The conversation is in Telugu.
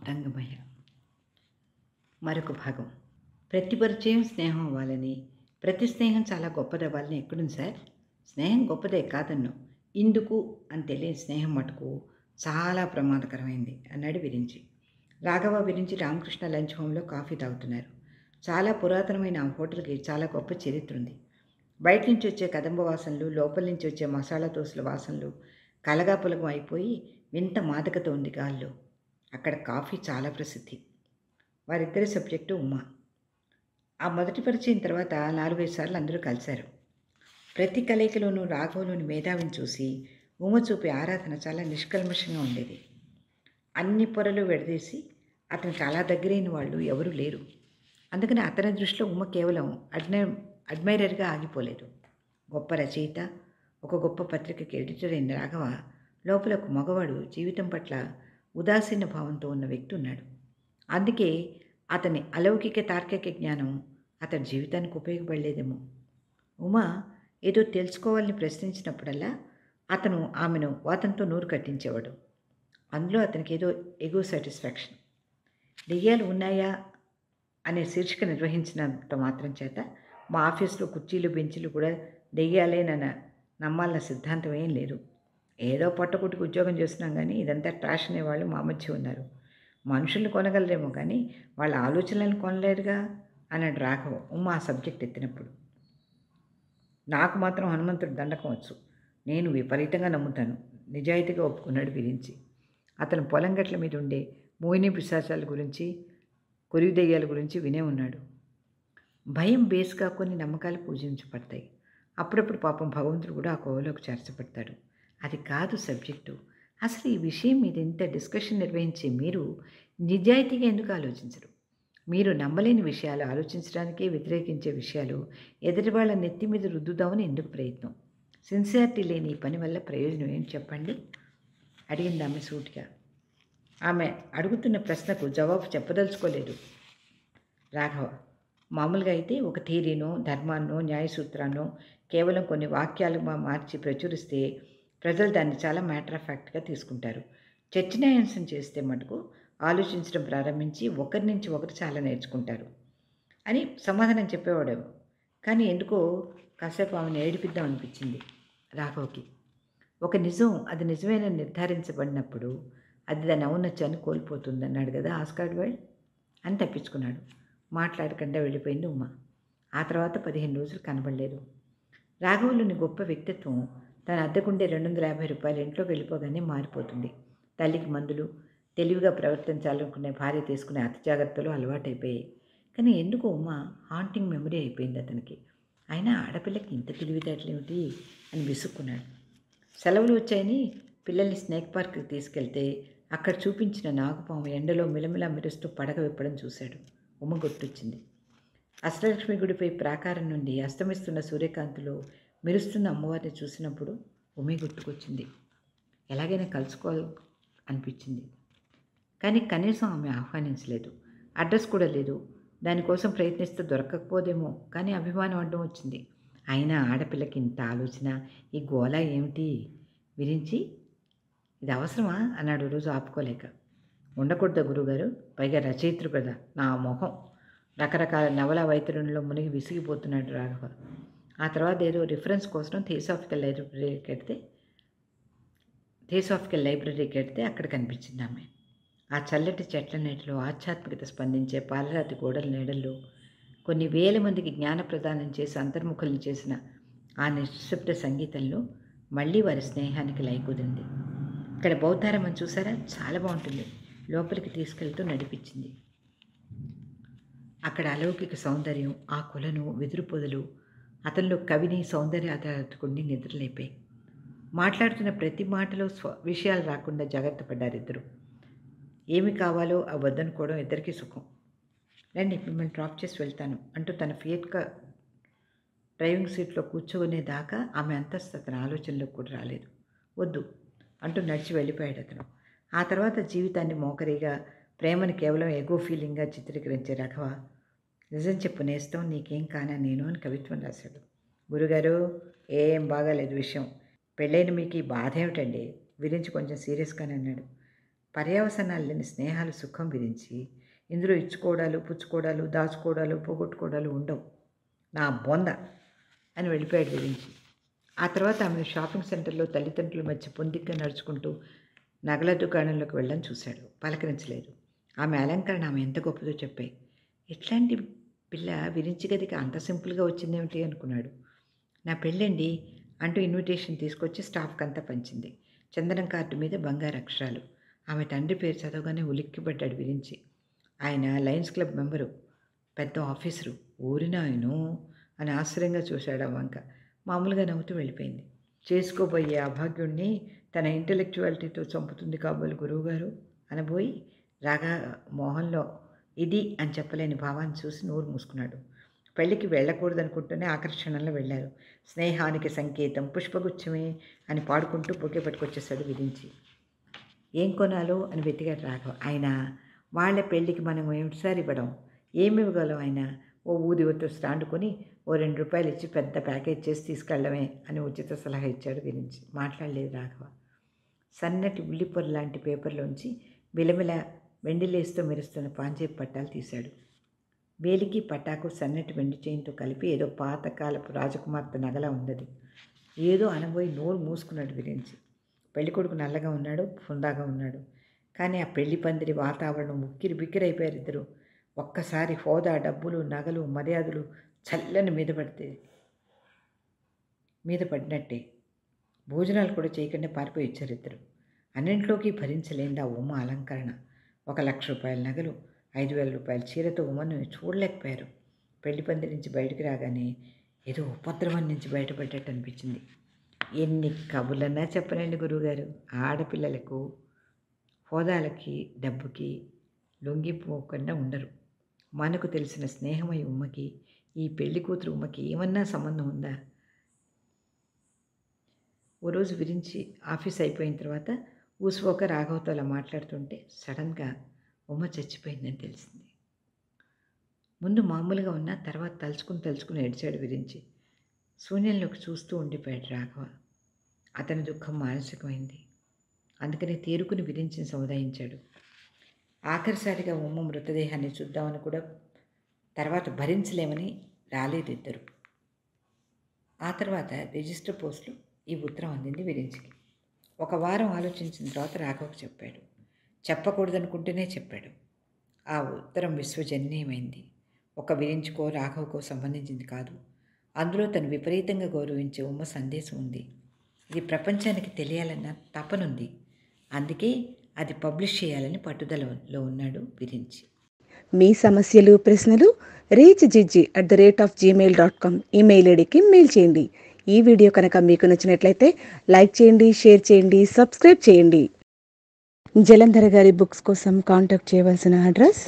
రంగమయ్య. మరొక భాగం. ప్రతి పరిచయం స్నేహం అవ్వాలని, ప్రతి స్నేహం చాలా గొప్పదవ్వాలని ఎక్కడుంది సార్? స్నేహం గొప్పదే కాదన్ను. ఇందుకు అని తెలియని స్నేహం మటుకు చాలా ప్రమాదకరమైంది అన్నాడు విరించి. రాఘవ విరించి రామకృష్ణ లంచ్ హోమ్లో కాఫీ తాగుతున్నారు. చాలా పురాతనమైన ఆ హోటల్కి చాలా గొప్ప చరిత్ర ఉంది. బయట నుంచి వచ్చే కదంబ వాసనలు, లోపల నుంచి వచ్చే మసాలా దోశల వాసనలు కలగాపులగం అయిపోయి వింత మాదకత ఉంది గాల్లో. అక్కడ కాఫీ చాలా ప్రసిద్ధి. వారిద్దరి సబ్జెక్టు ఉమా. ఆ మొదటి పరిచయం తర్వాత 4-5 సార్లు అందరూ కలిశారు. ప్రతి కలయికలోనూ రాఘవలోని మేధావిని చూసి ఉమ చూపే ఆరాధన చాలా నిష్కల్మషంగా ఉండేది. అన్ని పొరలు విడదీసి అతను చాలా దగ్గరైన వాళ్ళు ఎవరూ లేరు. అందుకని అతని దృష్టిలో ఉమ కేవలం అడ్మైరర్గా ఆగిపోలేదు. గొప్ప రచయిత, ఒక గొప్ప పత్రికకి ఎడిటర్ అయిన రాఘవ లోపల ఒక మగవాడు జీవితం పట్ల ఉదాసీన భావంతో ఉన్న వ్యక్తి ఉన్నాడు. అందుకే అతని అలౌకిక తార్కిక జ్ఞానం అతని జీవితానికి ఉపయోగపడలేదేమో. ఉమా ఏదో తెలుసుకోవాలని ప్రశ్నించినప్పుడల్లా అతను ఆమెను అతనితో నోరు కట్టించేవాడు. అందులో అతనికి ఏదో ఎగో సాటిస్ఫాక్షన్. దెయ్యాలు ఉన్నాయా అనే శీర్షిక నిర్వహించినంత మాత్రం చేత మా ఆఫీస్లో కుర్చీలు బెంచీలు కూడా దెయ్యాలేనన్న నమ్మాలన్న సిద్ధాంతం ఏం లేదు. ఏదో పొట్టకుట్టుకు ఉద్యోగం చేస్తున్నాం కానీ ఇదంతా ట్రాష్ అనేవాళ్ళు మా మధ్య ఉన్నారు. మనుషుల్ని కొనగలరేమో కానీ వాళ్ళ ఆలోచనలను కొనలేరుగా అన్నాడు రాఘవ ఉమ్మ ఆ సబ్జెక్ట్ ఎత్తినప్పుడు. నాకు మాత్రం హనుమంతుడు దండకం వచ్చు. నేను విపరీతంగా నమ్ముతాను, నిజాయితీగా ఒప్పుకున్నాడు విరించి. అతను పొలం గట్ల మీద ఉండే మోహిని పిశాచాల గురించి, కొరివి దెయ్యాల గురించి వినే ఉన్నాడు. భయం బేస్గా కొన్ని నమ్మకాలు పూజించబడతాయి. అప్పుడప్పుడు పాపం భగవంతుడు కూడా ఆ కోవలోకి చేర్చబడతాడు. అది కాదు సబ్జెక్టు. అసలు ఈ విషయం మీద ఇంత డిస్కషన్ నిర్వహించే మీరు నిజాయితీగా ఎందుకు ఆలోచించరు? మీరు నమ్మలేని విషయాలు ఆలోచించడానికే వ్యతిరేకించే విషయాలు ఎదుటి వాళ్ళ నెత్తి మీద రుద్దుదామని ఎందుకు ప్రయత్నం? సిన్సియారిటీ లేని ఈ పని వల్ల ప్రయోజనం ఏంటి చెప్పండి? అడిగింది ఆమె సూటిగా. ఆమె అడుగుతున్న ప్రశ్నకు జవాబు చెప్పదలుచుకోలేదు రాఘవ. మామూలుగా అయితే ఒక థియరీనో, ధర్మాన్నో, న్యాయసూత్రాన్నో కేవలం కొన్ని వాక్యాలు మార్చి ప్రచురిస్తే ప్రజలు దాన్ని చాలా మ్యాటర్ ఆఫ్ ఫ్యాక్ట్గా తీసుకుంటారు. చర్చనీయాంశం చేస్తే మటుకు ఆలోచించడం ప్రారంభించి ఒకరి నుంచి ఒకరు చాలా నేర్చుకుంటారు అని సమాధానం చెప్పేవాడేమో. కానీ ఎందుకో కాసేపు ఆమెను ఏడిపిద్దాం అనిపించింది రాఘవ్కి. ఒక నిజం అది నిజమేనని నిర్ధారించబడినప్పుడు అది దాని ఔన్నత్యాన్ని కోల్పోతుంది అన్నాడు కదా ఆస్కార్ వైల్డ్ అని తప్పించుకున్నాడు. మాట్లాడకుండా వెళ్ళిపోయింది ఉమ్మ. ఆ తర్వాత 15 రోజులు కనబడలేదు. రాఘవులోని గొప్ప వ్యక్తిత్వం తన అద్దెకుండే $250 ఇంట్లోకి వెళ్ళిపోగానే మారిపోతుంది. తల్లికి మందులు, తెలివిగా ప్రవర్తించాలనుకునే భార్య తీసుకునే అతి జాగ్రత్తలు అలవాటైపోయాయి. కానీ ఎందుకు ఉమ్మ హాంటింగ్ మెమరీ అయిపోయింది అతనికి. అయినా ఆడపిల్లకి ఇంత తెలివితేటలేమిటి అని విసుక్కున్నాడు. సెలవులు వచ్చాయని పిల్లల్ని స్నేక్ పార్క్కి తీసుకెళ్తే అక్కడ చూపించిన నాగుపాము ఎండలో మిలమిలా మెరుస్తూ పడగ విప్పడం చూశాడు. ఉమ్మ గుర్తొచ్చింది. అష్టలక్ష్మి గుడిపై ప్రాకారం నుండి అస్తమిస్తున్న సూర్యకాంతిలో మెరుస్తున్న అమ్మవారిని చూసినప్పుడు ఉమ్మే గుర్తుకొచ్చింది. ఎలాగైనా కలుసుకోవాలి అనిపించింది. కానీ కనీసం ఆమె ఆహ్వానించలేదు. అడ్రస్ కూడా లేదు. దానికోసం ప్రయత్నిస్తే దొరకకపోదేమో కానీ అభిమానం అడ్డం వచ్చింది. అయినా ఆడపిల్లకి ఇంత ఆలోచన, ఈ గోల ఏమిటి? విరించి ఇది అవసరమా అన్నాడు రోజు ఆపుకోలేక. ఉండకూడదా గురువుగారు? పైగా రచయిత్రు కదా. నా మొహం. రకరకాల నవల వైతరుణిలో మునిగి విసిగిపోతున్నాడు రాఘవ. ఆ తర్వాత ఏదో రిఫరెన్స్ కోసం థియోసాఫికల్ లైబ్రరీకి వెడితే అక్కడ కనిపించింది ఆమె. ఆ చల్లటి చెట్ల నీటిలో ఆధ్యాత్మికత స్పందించే పాలరాతి గోడల నీడల్లో కొన్ని వేల మందికి జ్ఞాన ప్రదానం చేసి అంతర్ముఖుల్ని చేసిన ఆ నిశ్శబ్ద సంగీతంలో మళ్ళీ వారి స్నేహానికి లయ కుదిరింది. ఇక్కడ బౌద్ధారామం చూసారా? చాలా బాగుంటుంది. లోపలికి తీసుకెళ్తూ నడిపించింది. అక్కడ అలౌకిక సౌందర్యం, ఆ కొలను, వెదురు పొదలు అతనిలో కవిని, సౌందర్యాధారకుడిని నిద్రలేపాయి. మాట్లాడుతున్న ప్రతి మాటలో విషయాలు రాకుండా జాగ్రత్త పడ్డారిద్దరు. ఏమి కావాలో ఆ వద్దనుకోవడం ఇద్దరికీ సుఖం. రండి మిమ్మల్ని డ్రాప్ చేసి వెళ్తాను అంటూ తన ఫియట్గా డ్రైవింగ్ సీట్లో కూర్చోనేదాకా ఆమె అంతస్తు అతని ఆలోచనలోకి కూడా రాలేదు. వద్దు అంటూ నడిచి వెళ్ళిపోయాడు అతను. ఆ తర్వాత జీవితాన్ని మోకరిగా, ప్రేమను కేవలం ఎగో ఫీలింగ్గా చిత్రీకరించే రాఘవ నిజం చెప్పు నేస్తం, నీకేం కానా నేను అని కవిత్వం రాశాడు. గురుగారు ఏం బాగాలేదు విషయం. పెళ్ళైన మీకు ఈ బాధ ఏమిటండి? విరించి కొంచెం సీరియస్గానే అన్నాడు. పర్యవసనాలు లేని స్నేహాలు సుఖం విరించి ఇందులో ఇచ్చుకోవడాలు, పుచ్చుకోవడాలు, దాచుకోవడాలు, పోగొట్టుకోవడాలు ఉండవు. నా బొంద అని వెళ్ళిపోయాడు విరించి. ఆ తర్వాత ఆమెను షాపింగ్ సెంటర్లో తల్లిదండ్రుల మధ్య పొందిగ్గా నడుచుకుంటూ నగల దుకాణంలోకి వెళ్ళని చూశాడు. పలకరించలేదు. ఆమె అలంకరణ ఆమె ఎంత గొప్పదో చెప్పాయి. ఎట్లాంటి పిల్ల విరించి గదికి అంత సింపుల్గా వచ్చిందేమిటి అనుకున్నాడు. నా పెళ్ళండి అంటూ ఇన్విటేషన్ తీసుకొచ్చి స్టాఫ్కి అంతా పంచింది. చందనం కార్డు మీద బంగారు అక్షరాలు. ఆమె తండ్రి పేరు చదవగానే ఉలిక్కిపడ్డాడు విరించి. ఆయన లయన్స్ క్లబ్ మెంబరు, పెద్ద ఆఫీసరు. ఊరినాయను అని ఆశ్చర్యంగా చూశాడు ఆ వంక. మామూలుగా నవ్వుతూ వెళ్ళిపోయింది. చేసుకోబోయే అభాగ్యుణ్ణి తన ఇంటెలెక్చువాలిటీతో చంపుతుంది కాబోలు గురువుగారు అనబోయి రాగా మోహన్లో ఇది అని చెప్పలేని భావాన్ని చూసి నోరు మూసుకున్నాడు. పెళ్లికి వెళ్ళకూడదనుకుంటూనే ఆకర్షణలో వెళ్ళారు. స్నేహానికి సంకేతం పుష్పగుచ్చమే అని పాడుకుంటూ బొకే పట్టుకొచ్చేసాడు విరించి. ఏం కొనాలో అని వెతికాడు రాఘవ. ఆయన వాళ్ళ పెళ్ళికి మనం ఏమిటిసారి ఇవ్వడం, ఏమి ఇవ్వగలం ఆయన? ఓ ఊదివతో స్టాండ్ కొని ఓ ₹2 ఇచ్చి పెద్ద ప్యాకేజ్ చేసి తీసుకెళ్ళడమే అని ఉచిత సలహా ఇచ్చాడు విరించి. మాట్లాడలేదు రాఘవ. సన్నటి ఉల్లిపొర లాంటి పేపర్లోంచి మిలమిల వెండిలేస్తో మెరుస్తున్న పాంజేపు పట్టాలు తీశాడు. వేలికి పటాకు సన్నటి వెండి చైన్తో కలిపి ఏదో పాతకాలపు రాజకుమార్తె నగలా ఉన్నది. ఏదో అనబోయి నోరు మూసుకున్నాడు విరించి. పెళ్ళికొడుకు నల్లగా ఉన్నాడు, హుందాగా ఉన్నాడు. కానీ ఆ పెళ్లి పందిరి వాతావరణం ఉక్కిరి బిక్కిరైపోయారు ఇద్దరు. ఒక్కసారి హోదా, డబ్బులు, నగలు, మర్యాదలు చల్లని మీద పడినట్టే. భోజనాలు కూడా చేయకుండా పారిపోయి ఇచ్చారు ఇద్దరు. అన్నింట్లోకి భరించలేందా ఉమ అలంకరణ. ₹1,00,000 నగలు, ₹5,000 చీరతో ఉమను చూడలేకపోయారు. పెళ్లి పందిరి నుంచి బయటికి రాగానే ఏదో ఉపద్రవం నుంచి బయటపడ్డట్టు అనిపించింది. ఎన్ని కబుర్లన్నా చెప్పనండి గురువుగారు, ఆడపిల్లలకు హోదాలకి డబ్బుకి లొంగిపోకుండా ఉండరు. మనకు తెలిసిన స్నేహమై ఉమ్మకి ఈ పెళ్లి కూతురు ఉమ్మకి ఏమన్నా సంబంధం ఉందా? ఓ రోజు విరించి ఆఫీస్ అయిపోయిన తర్వాత ఊసుకోక రాఘవతో అలా మాట్లాడుతుంటే సడన్గా ఉమ్మ చచ్చిపోయిందని తెలిసింది. ముందు మామూలుగా ఉన్న తర్వాత తలుచుకుని ఏడ్చాడు విరించి. శూన్యంలోకి చూస్తూ ఉండిపోయాడు రాఘవ. అతని దుఃఖం మానసికమైంది. అందుకని తేరుకుని విరించిని సముదాయించాడు. ఆఖరిసారిగా ఉమ్మ మృతదేహాన్ని చూద్దామని కూడా తర్వాత భరించలేమని రాలేదు ఇద్దరు. ఆ తర్వాత రిజిస్టర్ పోస్టులు ఈ ఉత్తరం అందింది విరించికి. 1 వారం ఆలోచించిన తర్వాత రాఘవకు చెప్పాడు. చెప్పకూడదనుకుంటేనే చెప్పాడు. ఆ ఉత్తరం విశ్వజనీయమైంది. ఒక విరించుకో రాఘవకో సంబంధించింది కాదు. అందులో తను విపరీతంగా గౌరవించే ఉమ్మ సందేశం ఉంది. ఇది ప్రపంచానికి తెలియాలన్న తపనుంది. అందుకే అది పబ్లిష్ చేయాలని పట్టుదలలో ఉన్నాడు విరించి. మీ సమస్యలు, ప్రశ్నలు reachgg@gmail.com ఈమెయిల్ ఐడికి మెయిల్ చేయండి. ఈ వీడియో కనుక మీకు నచ్చినట్లయితే లైక్ చేయండి, షేర్ చేయండి, సబ్స్క్రైబ్ చేయండి. జలంధర్ గారి బుక్స్ కోసం కాంటాక్ట్ చేయవలసిన అడ్రస్